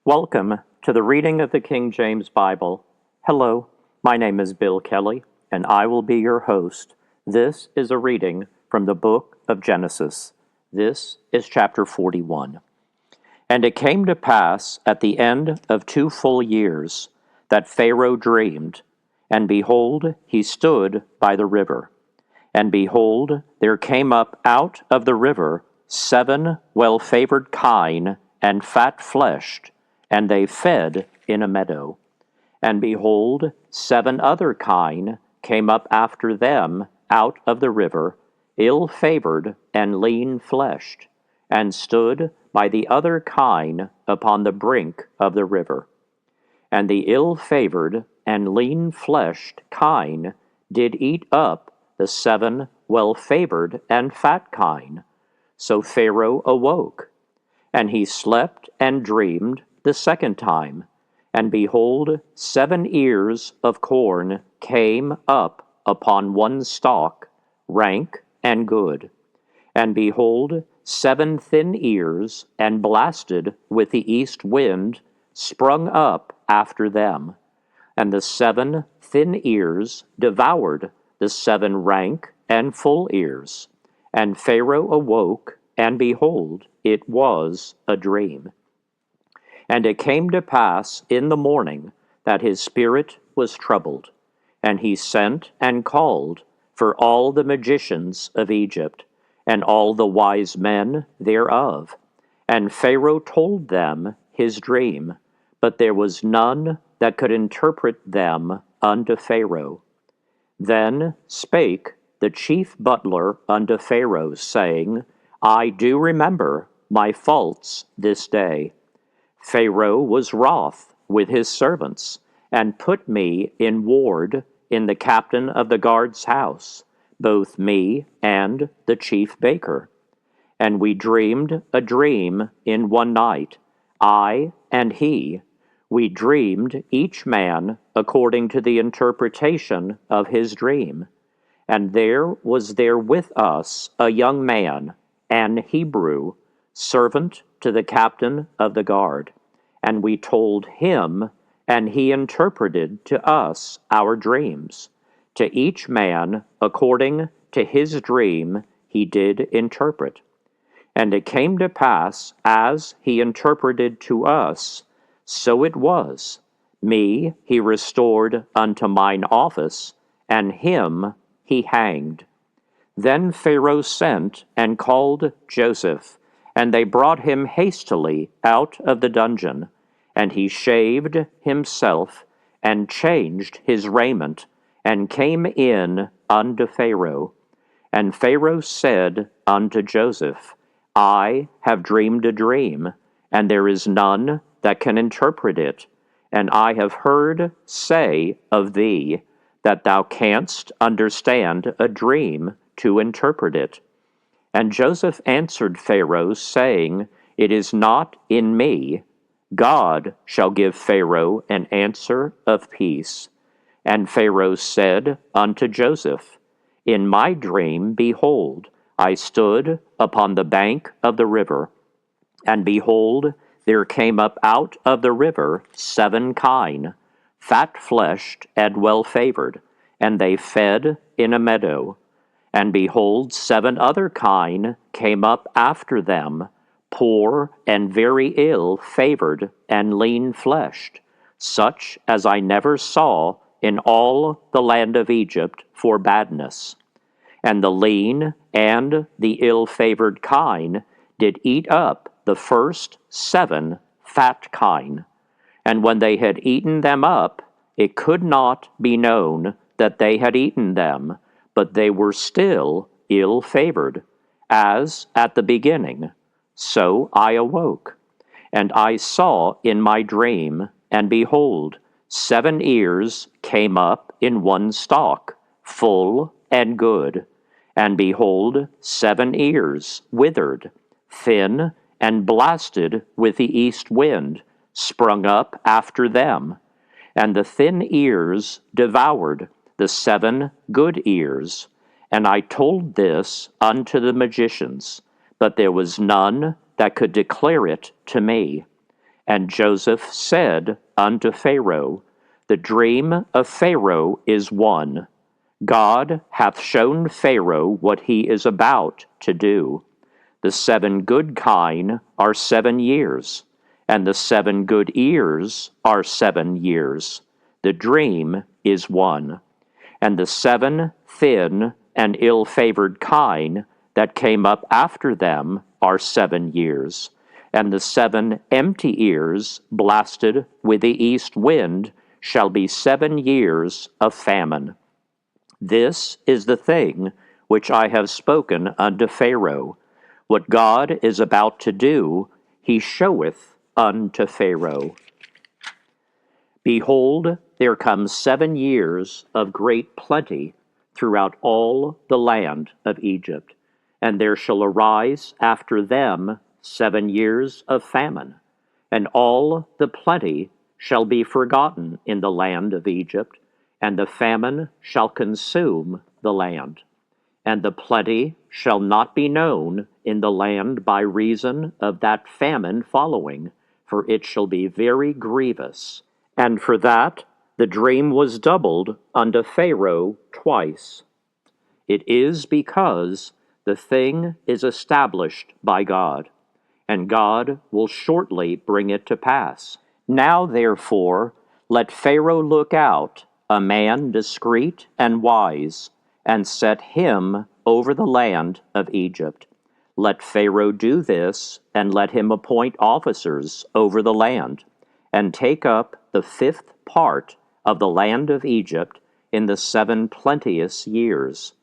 Welcome to the reading of the King James Bible. Hello, my name is Bill Kelley, and I will be your host. This is a reading from the book of Genesis. This is chapter 41. And it came to pass at the end of 2 full years that Pharaoh dreamed, and behold, he stood by the river. And behold, there came up out of the river 7 well-favored kine and fat-fleshed, and they fed in a meadow. And behold, 7 other kine came up after them out of the river, ill-favored and lean-fleshed, and stood by the other kine upon the brink of the river. And the ill-favored and lean-fleshed kine did eat up the 7 well-favored and fat kine. So Pharaoh awoke, and he slept and dreamed the second time, and behold, 7 ears of corn came up upon one stalk, rank and good. And behold, 7 thin ears, and blasted with the east wind, sprung up after them. And the 7 thin ears devoured the 7 rank and full ears. And Pharaoh awoke, and behold, it was a dream. And it came to pass in the morning that his spirit was troubled, and he sent and called for all the magicians of Egypt, and all the wise men thereof. And Pharaoh told them his dream, but there was none that could interpret them unto Pharaoh. Then spake the chief butler unto Pharaoh, saying, I do remember my faults this day. Pharaoh was wroth with his servants, and put me in ward in the captain of the guard's house, both me and the chief baker. And we dreamed a dream in one night, I and he. We dreamed each man according to the interpretation of his dream. And there was there with us a young man, an Hebrew, servant to the captain of the guard. And we told him, and he interpreted to us our dreams. To each man according to his dream he did interpret. And it came to pass, as he interpreted to us, so it was. Me he restored unto mine office, and him he hanged. Then Pharaoh sent and called Joseph, and they brought him hastily out of the dungeon. And he shaved himself, and changed his raiment, and came in unto Pharaoh. And Pharaoh said unto Joseph, I have dreamed a dream, and there is none that can interpret it. And I have heard say of thee, that thou canst understand a dream to interpret it. And Joseph answered Pharaoh, saying, It is not in me. God shall give Pharaoh an answer of peace. And Pharaoh said unto Joseph, In my dream, behold, I stood upon the bank of the river, and behold, there came up out of the river 7 kine, fat-fleshed and well-favored, and they fed in a meadow. And behold, 7 other kine came up after them, poor and very ill-favored and lean-fleshed, such as I never saw in all the land of Egypt for badness. And the lean and the ill-favored kine did eat up the first 7 fat kine. And when they had eaten them up, it could not be known that they had eaten them, but they were still ill-favored, as at the beginning. So I awoke, and I saw in my dream, and behold, 7 ears came up in one stalk, full and good. And behold, 7 ears withered, thin, and blasted with the east wind, sprung up after them. And the thin ears devoured the 7 good ears. And I told this unto the magicians, but there was none that could declare it to me. And Joseph said unto Pharaoh, The dream of Pharaoh is one. God hath shown Pharaoh what he is about to do. The 7 good kine are 7 years, and the 7 good ears are 7 years. The dream is one. And the 7 thin and ill-favored kine that came up after them are 7 years. And the 7 empty ears, blasted with the east wind, shall be 7 years of famine. This is the thing which I have spoken unto Pharaoh. What God is about to do, he showeth unto Pharaoh. Behold, there come 7 years of great plenty throughout all the land of Egypt, and there shall arise after them 7 years of famine, and all the plenty shall be forgotten in the land of Egypt, and the famine shall consume the land. And the plenty shall not be known in the land by reason of that famine following, for it shall be very grievous. And for that the dream was doubled unto Pharaoh twice. It is because the thing is established by God, and God will shortly bring it to pass. Now therefore let Pharaoh look out, a man discreet and wise, and set him over the land of Egypt. Let Pharaoh do this, and let him appoint officers over the land, and take up the 5th part of the land of Egypt in the 7 plenteous years,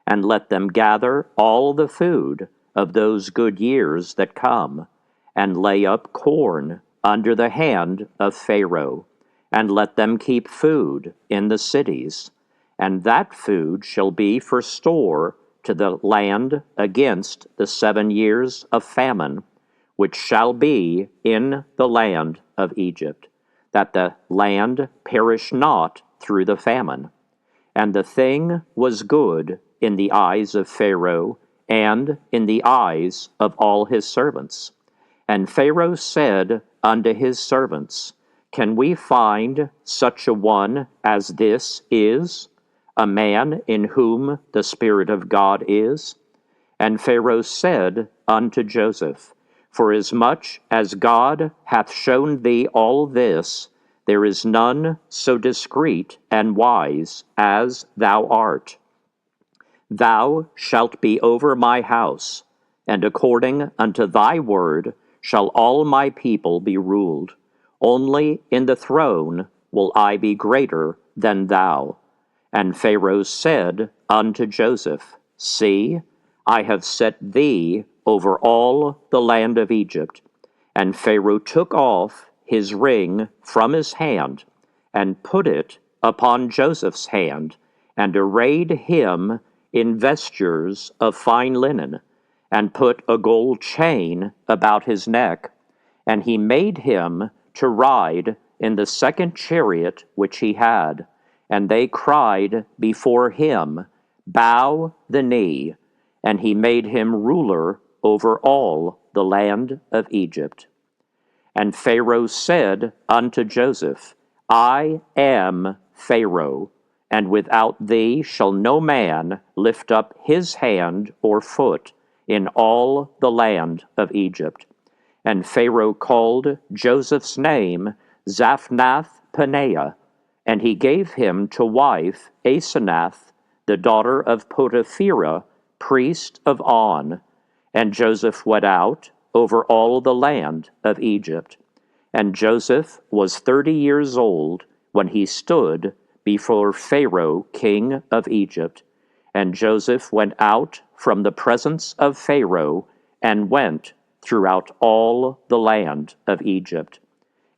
and let them gather all the food of those good years that come, and lay up corn under the hand of Pharaoh, and let them keep food in the cities, and that food shall be for store to the land against the 7 years of famine, which shall be in the land of Egypt, that the land perish not through the famine. And the thing was good in the eyes of Pharaoh, and in the eyes of all his servants. And Pharaoh said unto his servants, Can we find such a one as this is, a man in whom the Spirit of God is? And Pharaoh said unto Joseph, Forasmuch as God hath shown thee all this, there is none so discreet and wise as thou art. Thou shalt be over my house, and according unto thy word shall all my people be ruled. Only in the throne will I be greater than thou. And Pharaoh said unto Joseph, See, I have set thee over all the land of Egypt. And Pharaoh took off his ring from his hand, and put it upon Joseph's hand, and arrayed him in vestures of fine linen, and put a gold chain about his neck. And he made him to ride in the 2nd chariot which he had. And they cried before him, Bow the knee. And he made him ruler over all the land of Egypt. And Pharaoh said unto Joseph, I am Pharaoh, and without thee shall no man lift up his hand or foot in all the land of Egypt. And Pharaoh called Joseph's name Zaphnath-Paneah, and he gave him to wife Asenath, the daughter of Potipherah, priest of On. And Joseph went out over all the land of Egypt. And Joseph was 30 years old when he stood before Pharaoh, king of Egypt. And Joseph went out from the presence of Pharaoh, and went throughout all the land of Egypt.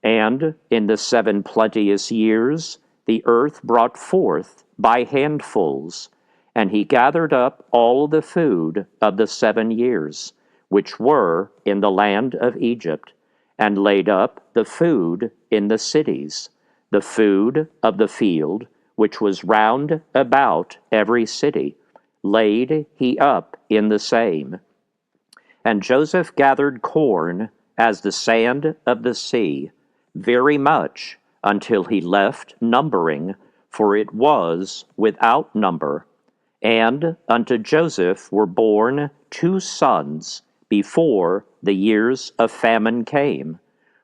And in the 7 plenteous years the earth brought forth by handfuls, and he gathered up all the food of the 7 years, which were in the land of Egypt, and laid up the food in the cities, the food of the field, which was round about every city, laid he up in the same. And Joseph gathered corn as the sand of the sea, very much, until he left numbering, for it was without number. And unto Joseph were born 2 sons before the years of famine came,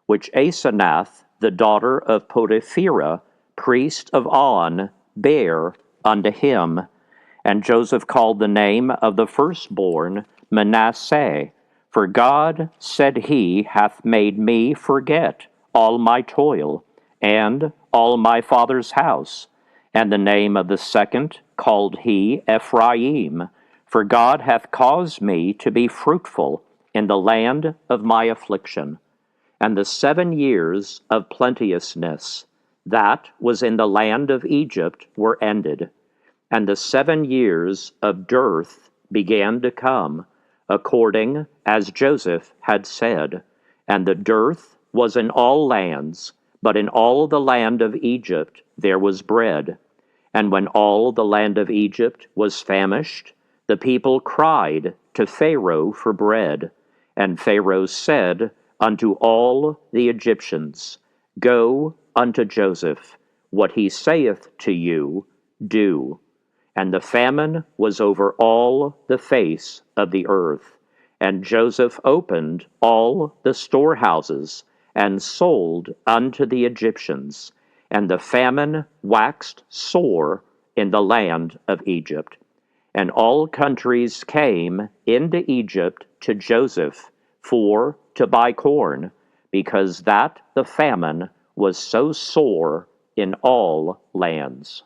which Asenath, the daughter of Potipherah, priest of On, bare unto him. And Joseph called the name of the firstborn Manasseh, for God, said he, hath made me forget all my toil, and all my father's house. And the name of the second called he Ephraim, for God hath caused me to be fruitful in the land of my affliction. And the 7 years of plenteousness that was in the land of Egypt were ended, and the 7 years of dearth began to come, according as Joseph had said. And the dearth was in all lands, but in all the land of Egypt there was bread. And when all the land of Egypt was famished, the people cried to Pharaoh for bread. And Pharaoh said unto all the Egyptians, Go unto Joseph, what he saith to you, do. And the famine was over all the face of the earth. And Joseph opened all the storehouses, and sold unto the Egyptians. And the famine waxed sore in the land of Egypt. And all countries came into Egypt to Joseph for to buy corn, because that the famine was so sore in all lands.